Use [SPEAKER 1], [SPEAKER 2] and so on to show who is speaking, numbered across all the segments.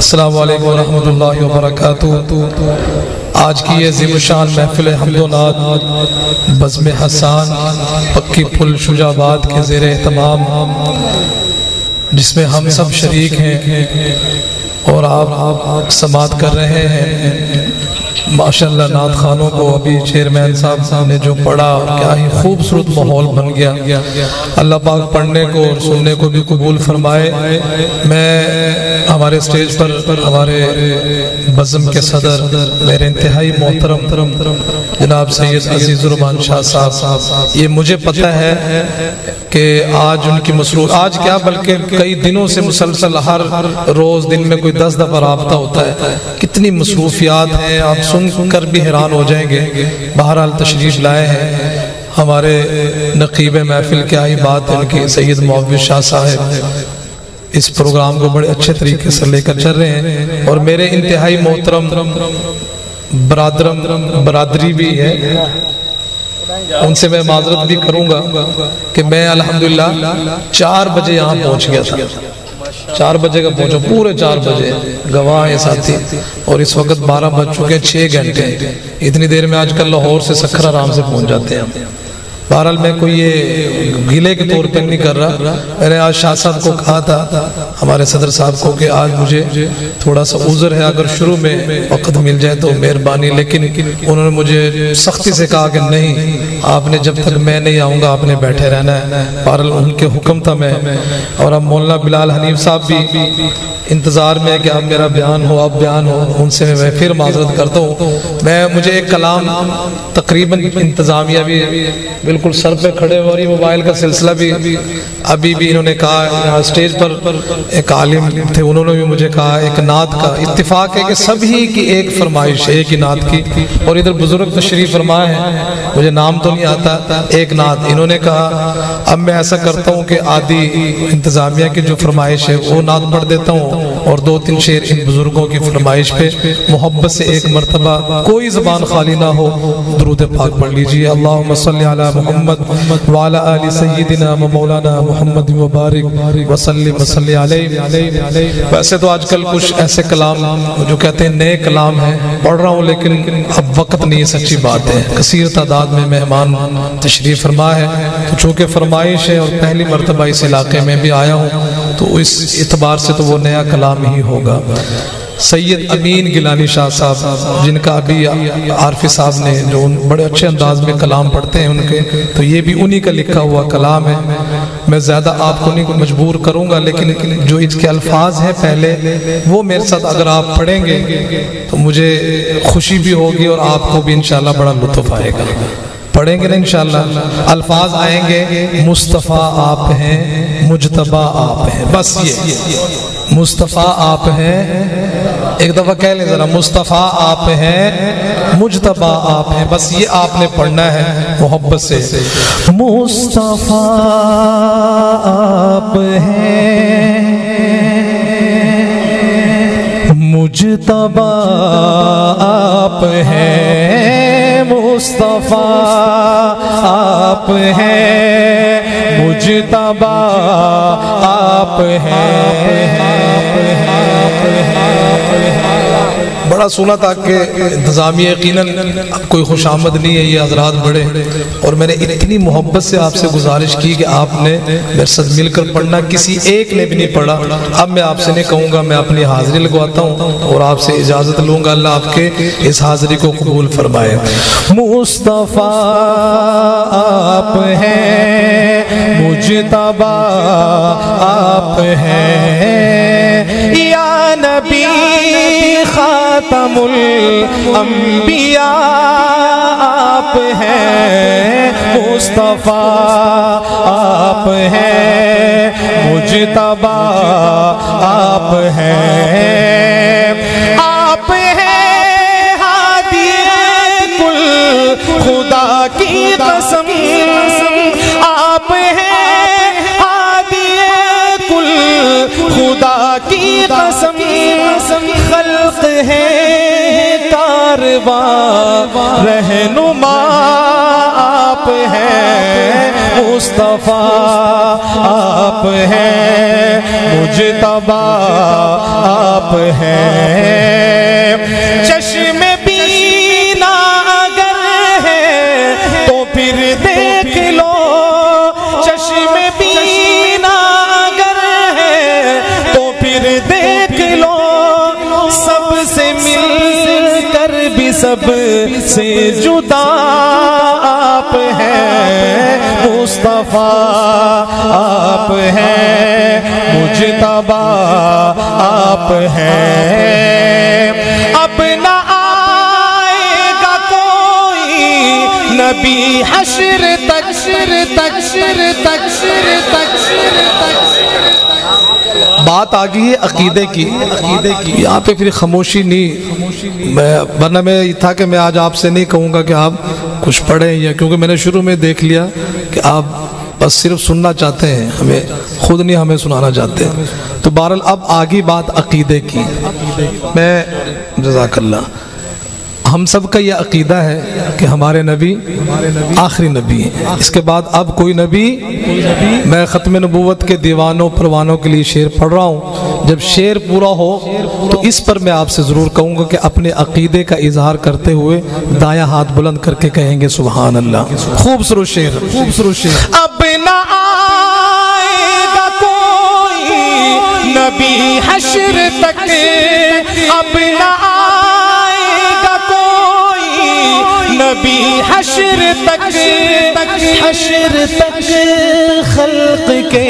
[SPEAKER 1] السلام علیکم ورحمۃ اللہ وبرکاتہ۔ آج کی یہ عظیم الشان محفل حمد و نعت بزم حسان پکی پل شجاع آباد کے زیر اہتمام، جس میں ہم سب شریک ہیں اور آپ سماعت کر رہے ہیں۔ ماشاءاللہ نعت خانوں کو ابھی چیئرمین صاحب نے جو پڑھا، کیا ہی خوبصورت ماحول بن گیا۔ اللہ پاک پڑھنے کو اور سننے کو بھی قبول فرمائے۔ میں ہمارے اسٹیج پر ہمارے بزم کے صدر میرے انتہائی محترم جناب سید عزیز الرحمان شاہ صاحب، یہ مجھے پتہ ہے کہ آج ان کی مصروف، آج کیا بلکہ کئی دنوں سے مسلسل ہر روز دن میں کوئی 10 دفعہ رابطہ ہوتا ہے، کتنی مصروفیات ہیں، آپ سن کر بھی حیران ہو جائیں گے۔ بہرحال تشریف لائے ہیں ہمارے نقیب محفل، کیا ہی بات ہے ان کی، سید معوض شاہ صاحب اس پروگرام کو بڑے اچھے طریقے سے لے کر چل رہے ہیں، اور میرے انتہائی محترم برادری بھی ہے، ان سے میں معذرت بھی کروں گا کہ میں الحمدللہ 4 بجے یہاں پہنچ گیا تھا، 4 بجے کا پہنچا، پورے 4 بجے، گواہ ہیں ساتھی، اور اس وقت 12 بج چکے ہیں، 6 گھنٹے، اتنی دیر میں آج کل لاہور سے سکھر آرام سے پہنچ جاتے ہیں۔ بہرحال میں کوئی یہ گلے کے طور پہ نہیں کر رہا، میں نے آج شاہ صاحب کو کہا تھا، ہمارے صدر صاحب کو، کہ آج مجھے تھوڑا سا عذر ہے، اگر شروع میں وقت مل جائے تو مہربانی، لیکن انہوں نے مجھے سختی سے کہا کہ نہیں، آپ نے جب تک میں نہیں آؤں گا آپ نے بیٹھے رہنا ہے۔ بہرحال ان کے حکم تھا میں، اور اب مولانا بلال حنیف صاحب بھی انتظار میں ہے کہ اب میرا بیان ہو، اب بیان ہو، ان سے میں پھر معذرت کرتا ہوں۔ مجھے ایک کلام تقریباً انتظامیہ بھی بالکل سر پہ کھڑے ہو رہی، موبائل کا سلسلہ بھی ابھی بھی انہوں نے کہا، یہاں اسٹیج پر ایک عالم تھے، انہوں نے بھی مجھے کہا ایک نعت کا اتفاق ہے کہ سبھی کی ایک فرمائش ہے، ایک ہی نعت کی، اور ادھر بزرگ تشریف فرمائے ہیں، مجھے نام تو نہیں آتا، ایک نعت انہوں نے کہا۔ اب میں ایسا کرتا ہوں کہ آدھی انتظامیہ کی جو فرمائش ہے وہ نعت پڑھ دیتا ہوں، اور 2-3 شعر ان بزرگوں کی فرمائش پہ محبت سے ایک مرتبہ کوئی زبان خالی نہ ہو درود پاک پڑھ لیجئے۔ اللہم صلی علی محمد وعلی آل سیدنا و مولانا محمد وبارک وسلم وصلی علیہ۔ ویسے تو آج کل کچھ ایسے کلام جو کہتے ہیں نئے کلام ہیں پڑھ رہا ہوں، لیکن اب وقت نہیں ہے، سچی بات ہے، کثیر تعداد میں مہمان تشریف فرما ہے، تو چونکہ فرمائش ہے اور پہلی مرتبہ اس علاقے میں بھی آیا ہوں، تو اس اعتبار سے تو وہ نیا کلام ہی ہوگا۔ سید امین گیلانی شاہ صاحب، جن کا ابھی عارفی صاحب نے جو بڑے اچھے انداز میں کلام پڑھتے ہیں ان کے، تو یہ بھی انہی کا لکھا ہوا کلام ہے۔ میں زیادہ آپ کو نہیں مجبور کروں گا، لیکن جو اس کے الفاظ ہیں پہلے وہ میرے ساتھ اگر آپ پڑھیں گے تو مجھے خوشی بھی ہوگی اور آپ کو بھی انشاءاللہ بڑا لطف آئے گا۔ پڑھیں گے نا انشاءاللہ؟ الفاظ آئیں گے، مصطفیٰ آپ ہیں، مجتبیٰ آپ ہیں، بس یہ مصطفیٰ آپ ہیں، ایک دفعہ کہہ لیں ذرا، مصطفیٰ آپ ہیں، مجتبیٰ آپ ہیں، بس یہ آپ نے پڑھنا ہے محبت سے۔ مصطفیٰ آپ ہیں، مجتبیٰ آپ ہیں، مصطفیٰ آپ ہیں، مجتبیٰ آپ ہیں۔ بڑا سنا تھا کہ انتظامیہ یقیناً کوئی خوش آمد نہیں ہے، یہ حضرات بڑے، اور میں نے اتنی محبت سے آپ سے گزارش کی کہ آپ نے میرے ساتھ مل کر پڑھنا، کسی ایک نے بھی نہیں پڑھا۔ اب میں آپ سے نہیں کہوں گا، میں اپنی حاضری لگواتا ہوں اور آپ سے اجازت لوں گا، اللہ آپ کے اس حاضری کو قبول فرمائے۔ مصطفیٰ آپ ہیں، مجتبیٰ آپ ہیں، یا نبی خاتم الانبیاء آپ ہیں، مصطفیٰ آپ ہیں، مجتبیٰ آپ ہیں، آپ ہیں ہادی کل خدا کی قسم، آپ ہیں ہادی کل خدا کی قسم، خلق ہے کارواں رہنما آپ ہیں،
[SPEAKER 2] مصطفیٰ آپ ہیں، مجتبیٰ آپ ہیں، چشم بینا اگر ہے تو پھر دیکھ لو، چشم بینا اگر ہے تو پھر دیکھ لو، سب سے مل کر بھی سب سے جدا آپ ہیں، مصطفیٰ آپ ہیں، مجتبیٰ آپ ہیں، اب نہ آئے گا کوئی نبی حشر تک،
[SPEAKER 1] بات آ گئی ہے عقیدے کی، یہاں پہ پھر خاموشی نہیں، ورنہ میں یہ تھا کہ میں آج آپ سے نہیں کہوں گا کہ آپ کچھ پڑھیں، یا کیونکہ میں نے شروع میں دیکھ لیا کہ آپ بس صرف سننا چاہتے ہیں، ہمیں خود نہیں ہمیں سنانا چاہتے، تو بہرحال اب آگی بات عقیدے کی۔ میں جزاک اللہ، ہم سب کا یہ عقیدہ ہے کہ ہمارے نبی آخری نبی ہیں، اس کے بعد اب کوئی نبی، میں ختم نبوت کے دیوانوں پروانوں کے لیے شعر پڑھ رہا ہوں، جب شعر پورا ہو تو اس پر میں آپ سے ضرور کہوں گا کہ اپنے عقیدے کا اظہار کرتے ہوئے دایاں ہاتھ بلند کر کے کہیں گے سبحان اللہ۔ خوبصورت شعر، خوبصورت شعر۔
[SPEAKER 2] اب نہ آئے گا کوئی نبی حشر تک، اب نہ آئے گا کوئی نبی حشر تک، حشر تک خلق کے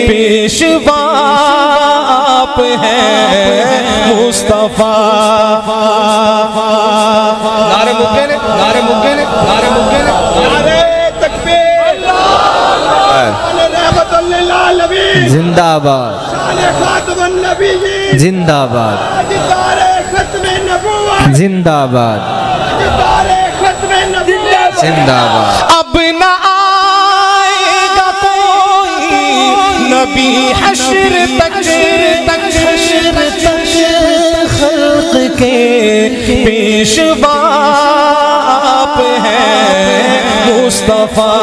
[SPEAKER 2] پیشوا آپ ہیں، مصطفیٰ
[SPEAKER 1] نعرہ مکین، نعرہ مکین، نعرہ مکین،
[SPEAKER 3] نعرہ تکبیر، رحمت للعالمین،
[SPEAKER 4] زندہ آباد،
[SPEAKER 3] خاتم النبیین،
[SPEAKER 4] زندہ آباد،
[SPEAKER 3] تاجدار ختم نبوت،
[SPEAKER 4] زندہ آباد،
[SPEAKER 3] تاجدار ختم نبوت،
[SPEAKER 4] زندہ آباد۔
[SPEAKER 2] اب نہ آئے گا کوئی نبی حشر تک، حشر تک خلق کے پیشوا آپ ہیں، مصطفیٰ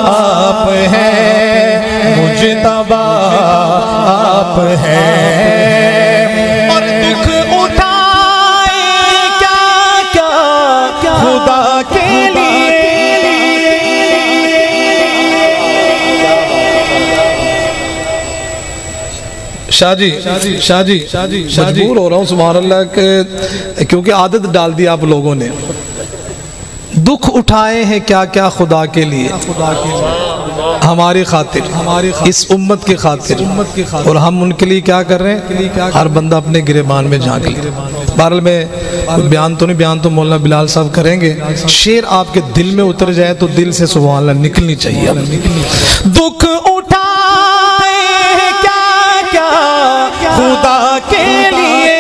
[SPEAKER 2] آپ ہیں، مجتبیٰ آپ ہیں، اور دکھ اٹھائے کیا کیا خدا کے لیے،
[SPEAKER 1] شاہ جی مجبور ہو رہا ہوں سبحان اللہ کہ کیونکہ عادت ڈال دی آپ لوگوں نے، دکھ اٹھائے ہیں کیا کیا خدا کے لیے، ہماری خاطر، اس امت کی خاطر، اور ہم ان کے لیے کیا کر رہے ہیں، ہر بندہ اپنے گریبان میں جھانک لے۔ بہرحال میں بیان تو نہیں، بیان تو مولانا بلال صاحب کریں گے، شعر آپ کے دل میں اتر جائے تو دل سے سبحان اللہ نکلنی چاہیے۔
[SPEAKER 2] دکھ اٹھائے ہیں کیا کیا خدا کے لیے،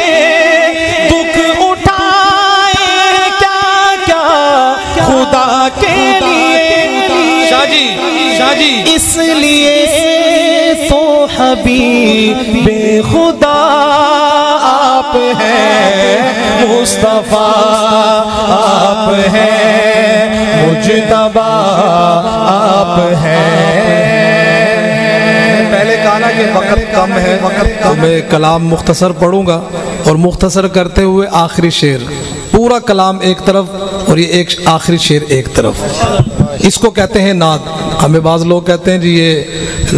[SPEAKER 2] دکھ اٹھائے ہیں کیا کیا خدا کے لیے،
[SPEAKER 1] شاہ جی
[SPEAKER 2] اس لیے تو حبیب خدا آپ ہیں، مصطفیٰ آپ ہیں، مجتبیٰ آپ ہیں۔
[SPEAKER 1] پہلے کہا نا کہ وقت کم ہے، تو میں کلام مختصر پڑھوں گا، اور مختصر کرتے ہوئے آخری شعر، پورا کلام ایک طرف اور یہ ایک آخری شعر ایک طرف، اس کو کہتے ہیں نعت۔ ہمیں بعض لوگ کہتے ہیں جی یہ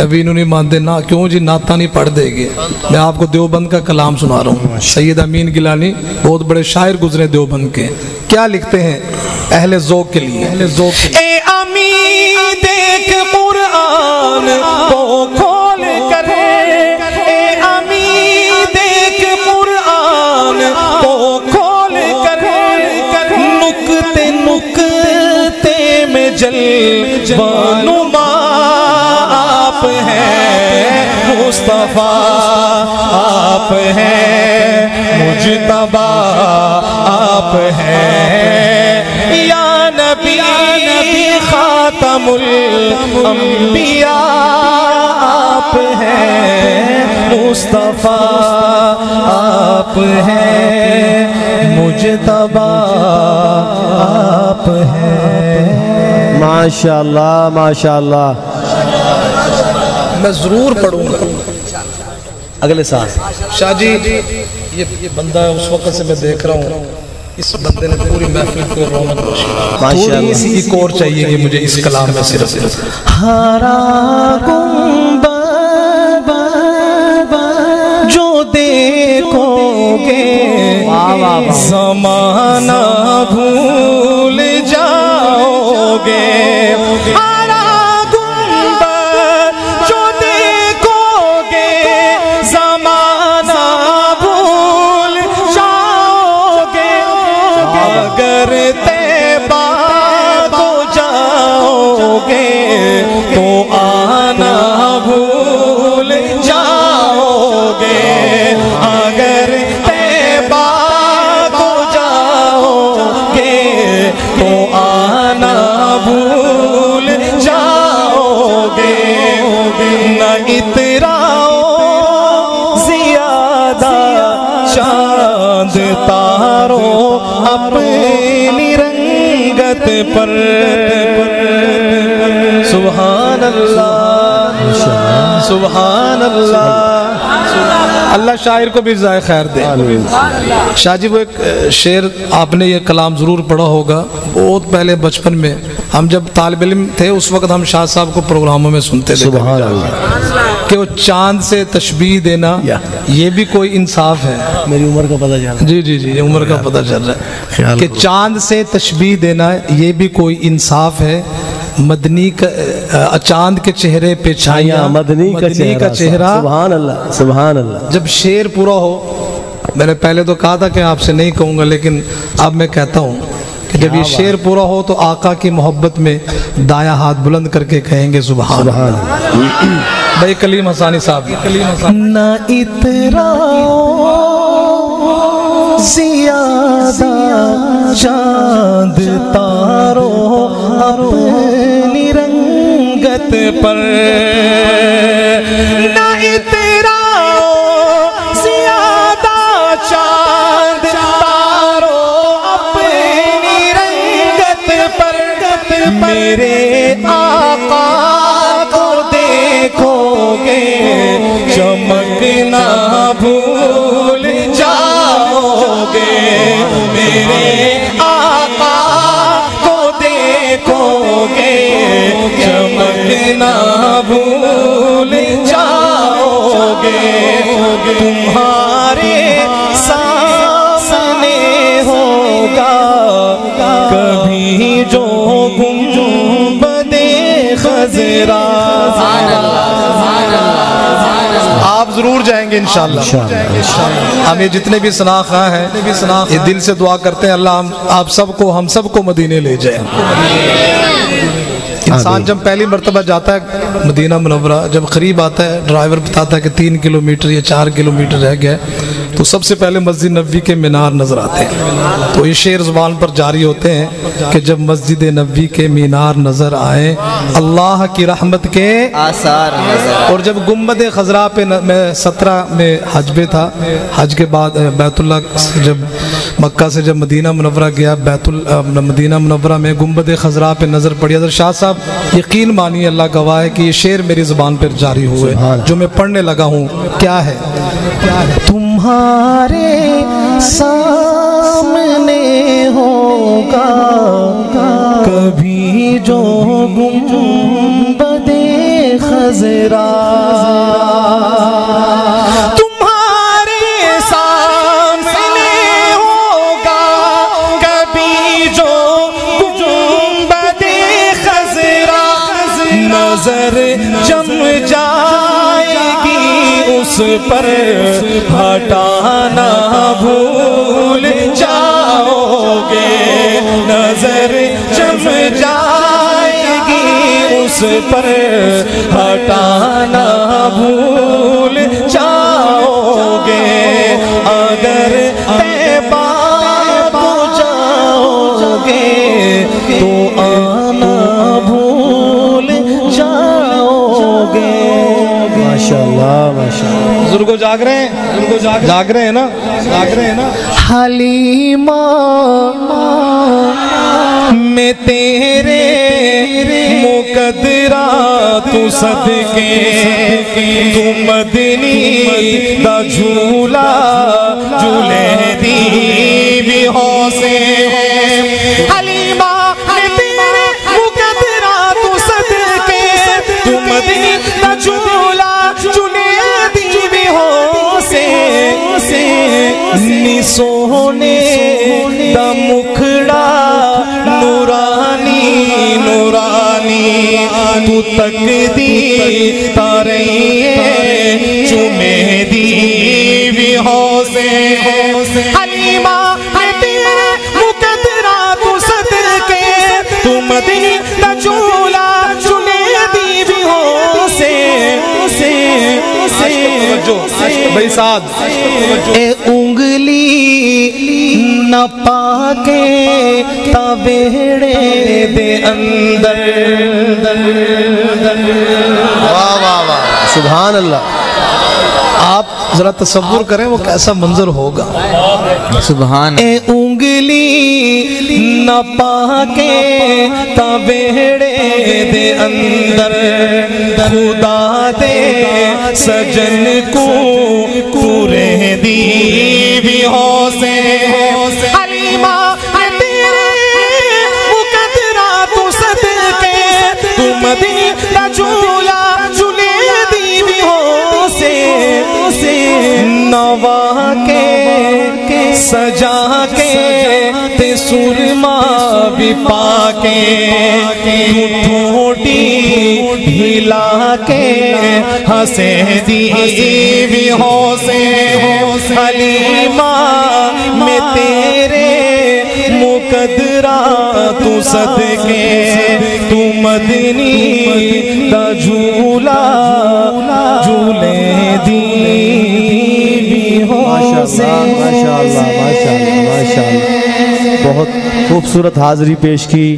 [SPEAKER 1] نبی نو نہیں مانتے، نا کیوں جی نعتہ نہیں پڑھ دے گے، میں آپ کو دیوبند کا کلام سنا رہا ہوں۔ سید امین گیلانی بہت بڑے شاعر گزرے دیوبند کے، کیا لکھتے ہیں اہل ذوق کے لیے، اہل ذوق کے لیے۔
[SPEAKER 2] اے امین دیکھ قرآن کو کھول کر، اے امین دیکھ قرآن کو کھول کر، نکتے نکتے میں جلوہ نما آپ ہیں، مصطفیٰ آپ ہیں، مجتبیٰ آپ ہیں، یا نبی خاتم الانبیاء آپ ہیں، مصطفیٰ آپ ہیں، مجتبیٰ آپ آپ ہیں
[SPEAKER 4] ماشاءاللہ ماشاءاللہ.
[SPEAKER 1] میں ضرور پڑھوں گا
[SPEAKER 4] اگلے سال
[SPEAKER 1] شاہ جی. یہ بندہ ہے اس وقت سے میں دیکھ رہا ہوں اس بندے نے پوری محفل کو رونق بخشی. تھوڑی سی ایک اور چاہیے کہ مجھے اس کلام میں صرف
[SPEAKER 2] ہرا گنبد جو دیکھو گے زمانہ بھول جاؤ گے. ہرا گنبد جو دیکھو گے زمانہ بھول جاؤ گے. اگر طیبہ کو جاؤ گے تو آنا بھول جاؤ گے. اگر طیبہ کو جاؤ گے تو آنا بھول جاؤ گے. نہ اتراؤ زیادہ چاند تاروں اپنی رنگت پر. سبحان اللہ سبحان اللہ. اللہ شاعر کو بھی جزائے خیر دے. شاہ جی وہ ایک شعر آپ نے یہ کلام ضرور پڑھا ہوگا بہت پہلے بچپن میں ہم جب طالب علم تھے اس وقت ہم شاہ صاحب کو پروگراموں میں سنتے تھے
[SPEAKER 4] سبحان اللہ.
[SPEAKER 1] کہ وہ چاند سے تشبیہ دینا یہ بھی کوئی انصاف ہے.
[SPEAKER 4] میری عمر کا پتہ چل
[SPEAKER 1] جی جی جی عمر کا پتہ چل رہا ہے کہ چاند سے تشبیہ دینا یہ بھی کوئی انصاف ہے. مدنی کا چاند کے چہرے پہ چھائیاں
[SPEAKER 4] مدنی کا چہرہ. سبحان اللہ سبحان اللہ.
[SPEAKER 1] جب شعر پورا ہو میں نے پہلے تو کہا تھا کہ آپ سے نہیں کہوں گا لیکن اب میں کہتا ہوں کہ جب یہ شعر پورا ہو تو آقا کی محبت میں دایاں ہاتھ بلند کر کے کہیں گے سبحان اللہ. بھائی کلیم حسانی صاحب.
[SPEAKER 2] نہ اتراؤ زیادہ چاند تاروں اپنی رنگت پر. نہ اتراؤ زیادہ چاند تاروں اپنی رنگت پر. میرے آقا کو دیکھو گے چمکنا بھول جاؤ گے. میرے آقا کو دیکھو گے چمکنا بھول جاؤ گے. تمہارے سامنے ہوگا کبھی جو گنبد خضرا.
[SPEAKER 1] آپ ضرور جائیں گے انشاءاللہ. ہم یہ جتنے بھی ثناء ہیں یہ دل سے دعا کرتے ہیں اللہ آپ سب کو ہم سب کو مدینے لے جائیں. انسان جب پہلی مرتبہ جاتا ہے مدینہ منورہ جب قریب آتا ہے ڈرائیور بتاتا ہے کہ 3 کلومیٹر یا 4 کلومیٹر رہ گیا تو سب سے پہلے مسجد نبوی کے مینار نظر آتے ہیں. تو یہ شعر زبان پر جاری ہوتے ہیں کہ جب مسجد نبوی کے مینار نظر آئے اللہ کی رحمت کے
[SPEAKER 4] آثار نظر.
[SPEAKER 1] اور جب گنبد خضرا پہ میں 17 میں حج پہ تھا. حج کے بعد بیت اللہ جب مکہ سے جب مدینہ منورہ گیا مدینہ منورہ میں گنبد خضرا پہ نظر پڑی. حضرت شاہ صاحب یقین مانی اللہ گواہ ہے کہ یہ شعر میری زبان پر جاری ہوئے جو میں پڑھنے لگا ہوں. کیا ہے
[SPEAKER 2] تمہارے سامنے ہوگا کبھی جو گنبد خضرا. تمہارے سامنے ہوگا کبھی جو گنبد خضرا. نظر جم جائے گی اس پر ہٹانا بھول جاؤ گے. نظر جم جائے گی اس پر ہٹانا بھول جاؤ گے. اگر طیبہ کو جاؤ گے تو آنا بھول جاؤ گے.
[SPEAKER 4] ماشاءاللہ ماشاءاللہ.
[SPEAKER 1] بزرگوں جاگ رہے ہیں جاگ رہے ہیں نا.
[SPEAKER 2] حلیمہ میں تیرے مقدرہ تو صدقے تو مدنی دا جھولا جھولے دی بھی ہو سے حلیمہ میں تیرے مقدرہ تو صدقے تو مدنی دا جھولا جھولے دی بھی ہو سے نی سونے دا مکھڑا نورانی نورانی تو تک دی تارے چومے دی بھی ہو سے حلیمہ میں تیرے مقدرہ تو صدقے تو مدنی دا جھولا جھولے دی بھی ہو سے
[SPEAKER 1] بھائی سعد
[SPEAKER 2] اے انگلی نہ پاکے تابیڑے دے اندر
[SPEAKER 4] واہ واہ واہ سبحان اللہ.
[SPEAKER 1] آپ ذرا تصور کریں وہ کیسا منظر ہوگا.
[SPEAKER 5] سبحان
[SPEAKER 2] اے انگلی نہ پاکے تابیڑے دے اندر خدا دے سجن کو پورے دی بھی ہو سے حلیمہ میں تیرے مقدرہ تو صدقے تو مدنی دا جھولا جھولے دی بھی ہو سے نوا کے سجا کے تے سرما بھی پا کے ٹھوٹی ہلا کے ہنسے دی بھی ہو سے حلیمہ میں تیرے مقدرہ تو صدقے تو مدنی دا جھولا جھولے دی بھی ہو سے.
[SPEAKER 4] ماشاءاللہ ماشاءاللہ ماشاءاللہ ماشاءاللہ. بہت خوبصورت حاضری پیش کی.